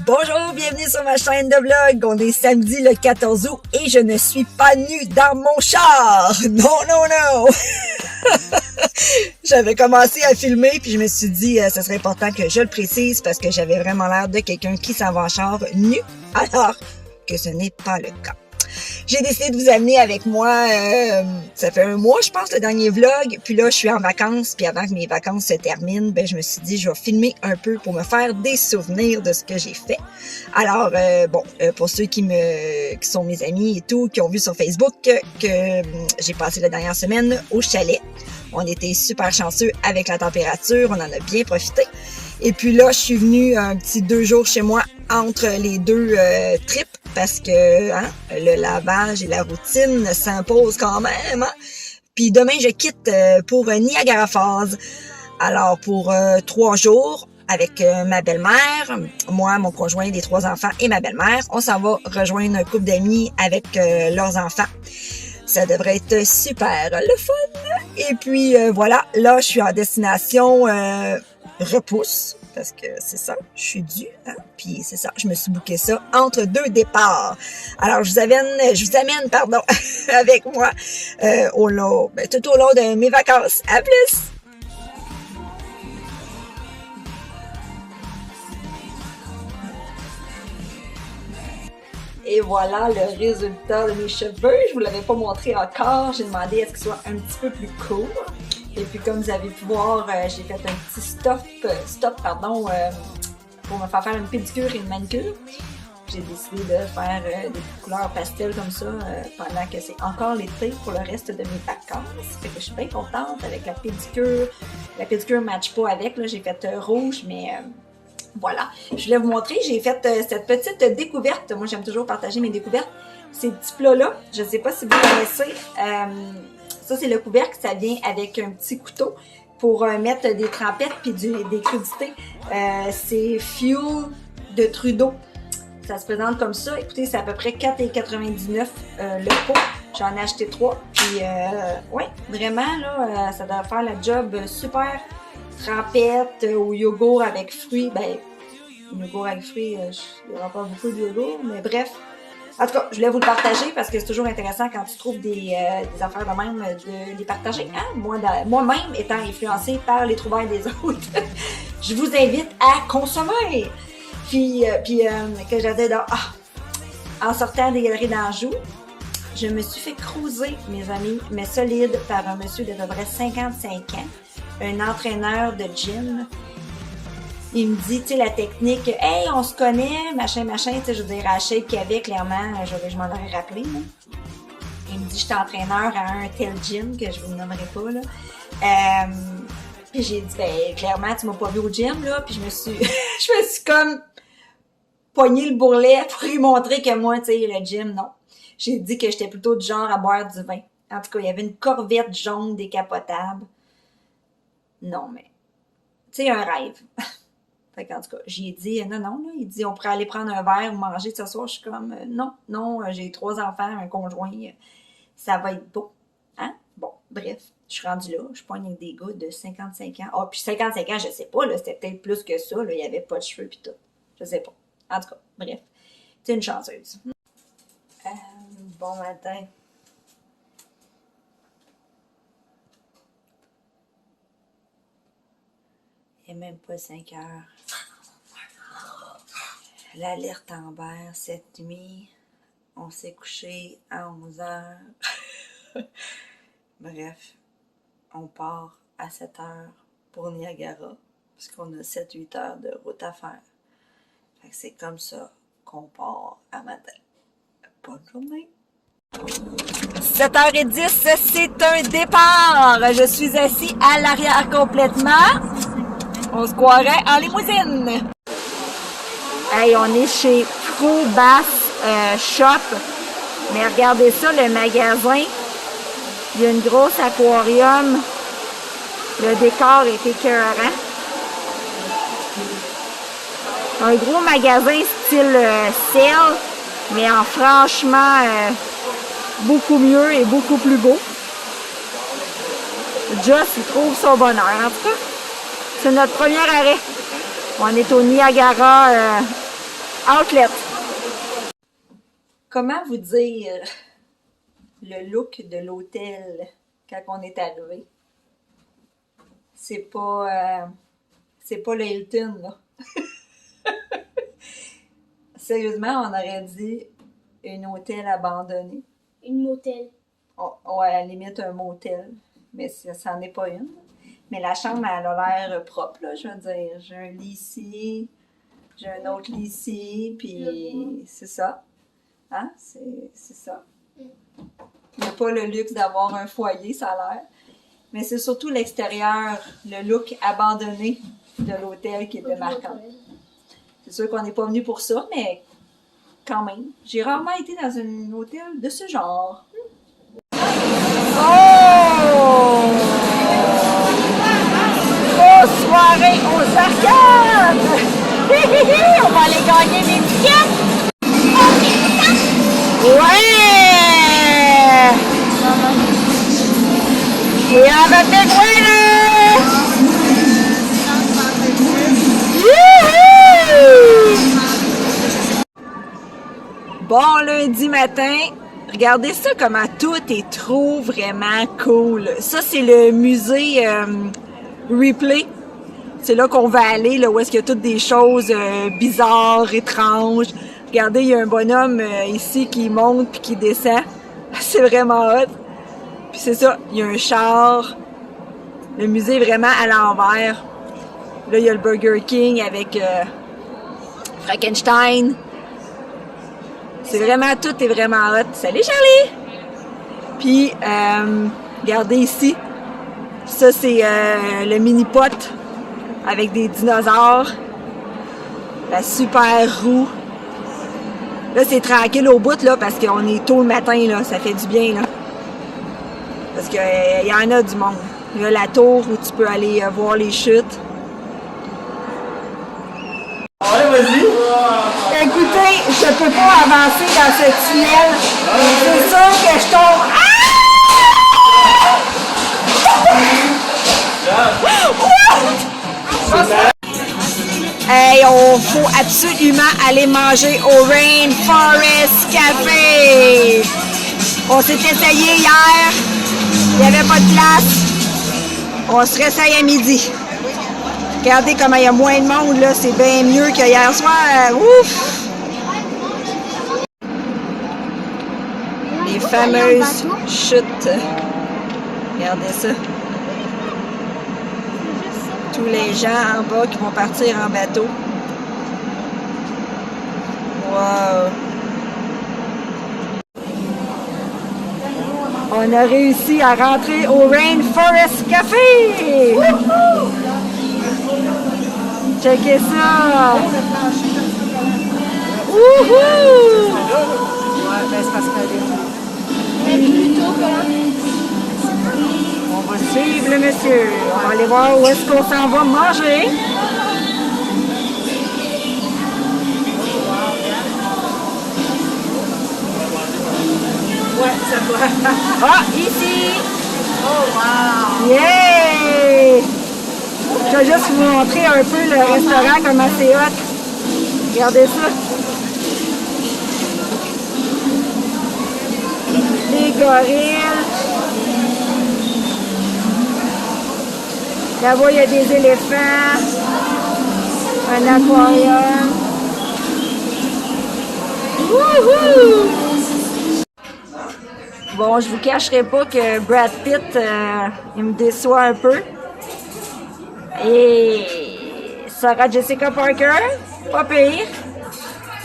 Bonjour, bienvenue sur ma chaîne de vlog. On est samedi le 14 août et je ne suis pas nue dans mon char. Non, non, non. J'avais commencé à filmer puis je me suis dit ce serait important que je le précise parce que j'avais vraiment l'air de quelqu'un qui s'en va en char nu alors que ce n'est pas le cas. J'ai décidé de vous amener avec moi, ça fait un mois je pense le dernier vlog, puis là je suis en vacances, puis avant que mes vacances se terminent, ben je me suis dit je vais filmer un peu pour me faire des souvenirs de ce que j'ai fait. Alors pour ceux qui sont mes amis et tout, qui ont vu sur Facebook que j'ai passé la dernière semaine au chalet. On était super chanceux avec la température, on en a bien profité. Et puis là, je suis venue un petit 2 jours chez moi entre les deux trips parce que le lavage et la routine s'imposent quand même. Puis demain, je quitte pour Niagara Falls. Alors pour 3 jours avec ma belle-mère, moi, mon conjoint, les 3 enfants et ma belle-mère, on s'en va rejoindre un couple d'amis avec leurs enfants. Ça devrait être super le fun. Et puis voilà, là, je suis en destination repousse, parce que c'est ça, je suis due, puis c'est ça, je me suis booké ça entre 2 départs. Alors, je vous amène, avec moi tout au long de mes vacances. À plus! Et voilà le résultat de mes cheveux. Je vous l'avais pas montré encore. J'ai demandé à ce qu'ils soient un petit peu plus courts. Et puis comme vous avez pu voir, j'ai fait un petit stop pour me faire une pédicure et une manicure. J'ai décidé de faire des couleurs pastel comme ça pendant que c'est encore l'été pour le reste de mes vacances. Fait que je suis bien contente avec la pédicure. La pédicure ne matche pas avec. J'ai fait rouge, mais voilà. Je voulais vous montrer, j'ai fait cette petite découverte. Moi, j'aime toujours partager mes découvertes. Ces petits plats-là, je ne sais pas si vous connaissez. Ça, c'est le couvercle. Ça vient avec un petit couteau pour mettre des trempettes puis des crudités. C'est Fuel de Trudeau. Ça se présente comme ça. Écoutez, c'est à peu près 4,99 le pot. J'en ai acheté 3. Puis, ouais, vraiment, là, ça doit faire la job super. Trempette au yogourt avec fruits. Ben, yogourt avec fruits, il n'y aura pas beaucoup de yogourt, mais bref. En tout cas, je voulais vous le partager parce que c'est toujours intéressant quand tu trouves des affaires de même de les partager. Moi-même étant influencée par les trouvailles des autres, je vous invite à consommer. Puis que j'avais en sortant des galeries d'Anjou, je me suis fait cruiser, mes amis, mais solide, par un monsieur de à peu près 55 ans, un entraîneur de gym. Il me dit, tu sais, la technique, hey, on se connaît, machin, tu sais, je veux dire, à la shape qu'il y avait, clairement, je m'en aurais rappelé, là. Il me dit, je suis entraîneur à un tel gym, que je vous nommerai pas, là. Puis j'ai dit, ben, clairement, tu m'as pas vu au gym, là, puis je me suis comme pogné le bourrelet pour lui montrer que moi, tu sais, le gym, non. J'ai dit que j'étais plutôt du genre à boire du vin. En tout cas, il y avait une Corvette jaune décapotable. Non, mais, tu sais, un rêve. Fait qu'en tout cas, j'ai dit, non, là. Il dit, on pourrait aller prendre un verre ou manger ce soir. Je suis comme, non, j'ai 3 enfants, un conjoint. Ça va être beau. Hein? Bon, bref, je suis rendue là. Je pogne avec des gars de 55 ans. Puis 55 ans, je sais pas, là, c'était peut-être plus que ça. Là, il y avait pas de cheveux pis tout. Je sais pas. En tout cas, bref. T'es une chanceuse. Bon matin. Il n'est même pas 5 heures. L'alerte Amber cette nuit. On s'est couché à 11 heures. Bref, on part à 7 heures pour Niagara. Parce qu'on a 7-8 heures de route à faire. Fait que c'est comme ça qu'on part à matin. Bonne journée. 7h10, c'est un départ. Je suis assis à l'arrière complètement. On se croirait en limousine. Hey, on est chez Pro Bass Shop. Mais regardez ça, le magasin. Il y a une grosse aquarium. Le décor est écœurant. Un gros magasin style sale, mais en franchement beaucoup mieux et beaucoup plus beau. Joss, il trouve son bonheur, en tout cas. C'est notre premier arrêt. On est au Niagara Outlet. Comment vous dire le look de l'hôtel quand on est arrivé? C'est pas le Hilton, là. Sérieusement, on aurait dit un hôtel abandonné. Une motel. Oh, ouais, à la limite un motel, mais ça n'en est pas une. Mais la chambre, elle a l'air propre, là, je veux dire. J'ai un lit ici, j'ai un autre lit ici, puis c'est ça. Hein? C'est ça. Il n'y a pas le luxe d'avoir un foyer, ça a l'air. Mais c'est surtout l'extérieur, le look abandonné de l'hôtel qui était marquant. C'est sûr qu'on n'est pas venu pour ça, mais quand même. J'ai rarement été dans un hôtel de ce genre. Oh! Aux soirées aux arcades! On va aller gagner des tickets! Ouais! We have a big winner! Bon lundi matin, regardez ça comment tout est trop vraiment cool. Ça c'est le musée Ripley. C'est là qu'on va aller, là où est-ce qu'il y a toutes des choses bizarres, étranges. Regardez, il y a un bonhomme ici qui monte puis qui descend. C'est vraiment hot. Puis c'est ça, il y a un char. Le musée est vraiment à l'envers. Là, il y a le Burger King avec Frankenstein. C'est vraiment, tout est vraiment hot. Salut Charlie! Puis, regardez ici. Ça, c'est le mini-pot avec des dinosaures. La super roue. Là, c'est tranquille au bout, là, parce qu'on est tôt le matin, là. Ça fait du bien, là. Parce qu'il y en a du monde. Il y a la tour où tu peux aller voir les chutes. Ouais, vas-y. Écoutez, je peux pas avancer dans ce tunnel. C'est sûr que je tombe. Hey, on faut absolument aller manger au Rainforest Café. On s'est essayé hier. Il n'y avait pas de place. On se réessaye à midi. Regardez comment il y a moins de monde, là. C'est bien mieux que hier soir. Ouf! Les fameuses chutes. Regardez ça. Tous les gens en bas qui vont partir en bateau. Wow! On a réussi à rentrer au Rainforest Café! Wouhou! Checkez ça! Wouhou! Ouais, ben c'est parce on va suivre le monsieur. On va aller voir où est-ce qu'on s'en va manger. Ouais, ça va. Ah, ici! Oh, wow! Yeah! Je vais juste vous montrer un peu le restaurant, comment c'est hot. Regardez ça. Les gorilles. Là-bas, il y a des éléphants. Un aquarium. Wouhou! Bon, je vous cacherai pas que Brad Pitt, il me déçoit un peu. Et Sarah Jessica Parker, pas pire.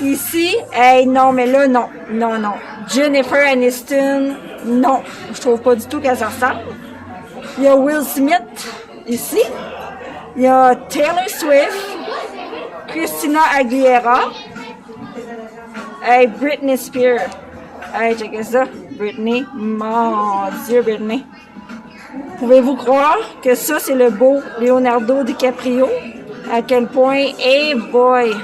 Ici, hey, non, mais là, non. Non, non. Jennifer Aniston, non. Je trouve pas du tout qu'elle s'en ressemble. Il y a Will Smith, ici. Il y a Taylor Swift, Christina Aguilera. Hey, Britney Spears. Hey, checkez ça. Britney. Mon Dieu, Britney. Pouvez-vous croire que ça, c'est le beau Leonardo DiCaprio? À quel point, hey boy!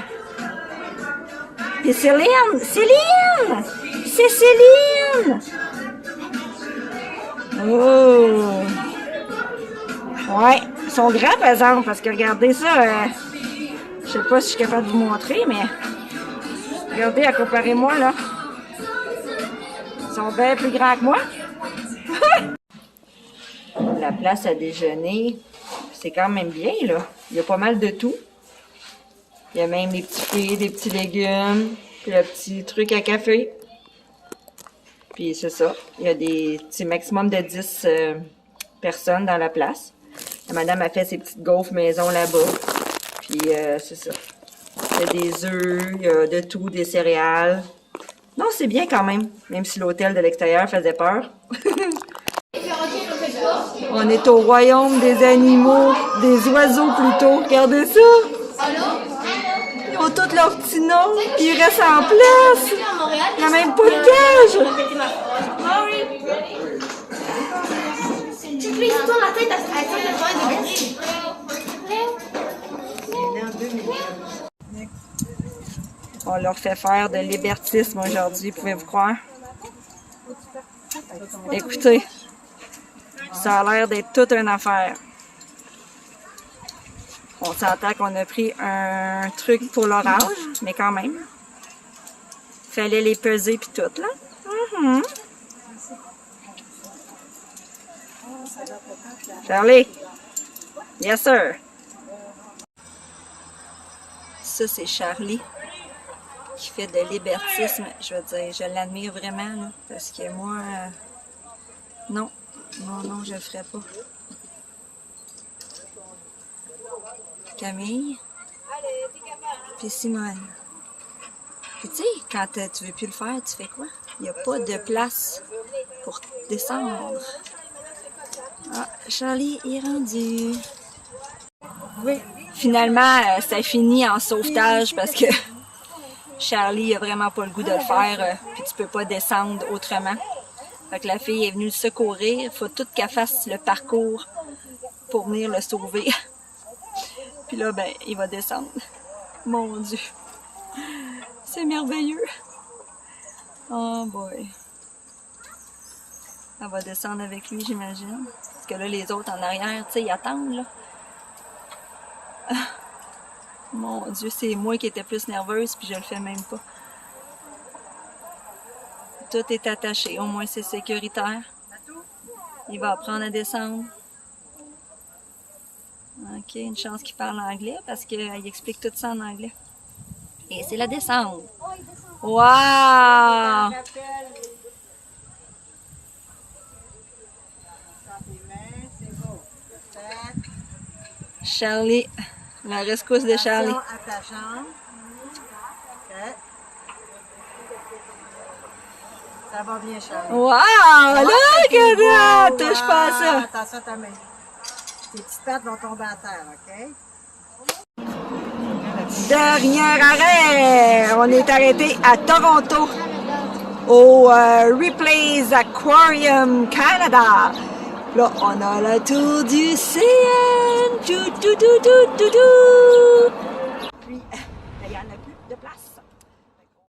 Et Céline! Céline! C'est Céline! Oh! Ouais, Ils sont grands, par exemple, parce que regardez ça. Je sais pas si je suis capable de vous montrer, mais regardez, comparez-moi, là. Ils sont bien plus grands que moi. La place à déjeuner, c'est quand même bien, là. Il y a pas mal de tout. Il y a même des petits fruits, des petits légumes, puis le petit truc à café. Puis c'est ça. Il y a des petits maximum de 10 personnes dans la place. La madame a fait ses petites gaufres maison là-bas. Puis c'est ça. Il y a des œufs, il y a de tout, des céréales. Non, c'est bien quand même, même si l'hôtel de l'extérieur faisait peur. On est au royaume des animaux, des oiseaux plutôt. Regardez ça! Ils ont tous leurs petits noms, puis ils restent en place! Il n'y a même pas de cage! Tu lui tournes la tête à 180 degrés. On leur fait faire de l'hébertisme aujourd'hui, pouvez-vous croire? Écoutez, ça a l'air d'être toute une affaire. On s'entend qu'on a pris un truc pour l'orage, mais quand même. Fallait les peser puis tout, là. Charlie? Yes, sir. Ça, c'est Charlie qui fait de l'hébertisme. Je veux dire, je l'admire vraiment, là, parce que moi, non, je le ferais pas. Camille, puis Simone. Puis tu sais, quand tu veux plus le faire, tu fais quoi? Il n'y a pas de place pour descendre. Ah, Charlie est rendu. Oui. Finalement, ça finit en sauvetage parce que Charlie a vraiment pas le goût de le faire, puis tu peux pas descendre autrement. Fait que la fille est venue le secourir. Il faut tout qu'elle fasse le parcours pour venir le sauver. Puis là, ben, il va descendre. Mon Dieu. C'est merveilleux. Oh boy. Elle va descendre avec lui, j'imagine. Parce que là, les autres en arrière, tu sais, ils attendent, là. Mon Dieu, c'est moi qui étais plus nerveuse, puis je le fais même pas. Tout est attaché, au moins c'est sécuritaire. Il va apprendre à descendre. Ok, une chance qu'il parle anglais parce qu'il explique tout ça en anglais. Et c'est la descente. Wow! Charlie, la rescousse de Charlie. À ta jambe. Okay. Ça va bien, Charlie. Wow! Là, que touche pas à ça. Attention à ta main. Tes petites pattes vont tomber à terre, OK? Dernier arrêt! On est arrêté à Toronto, au Ripley's Aquarium Canada. Là, on a le tour du CN.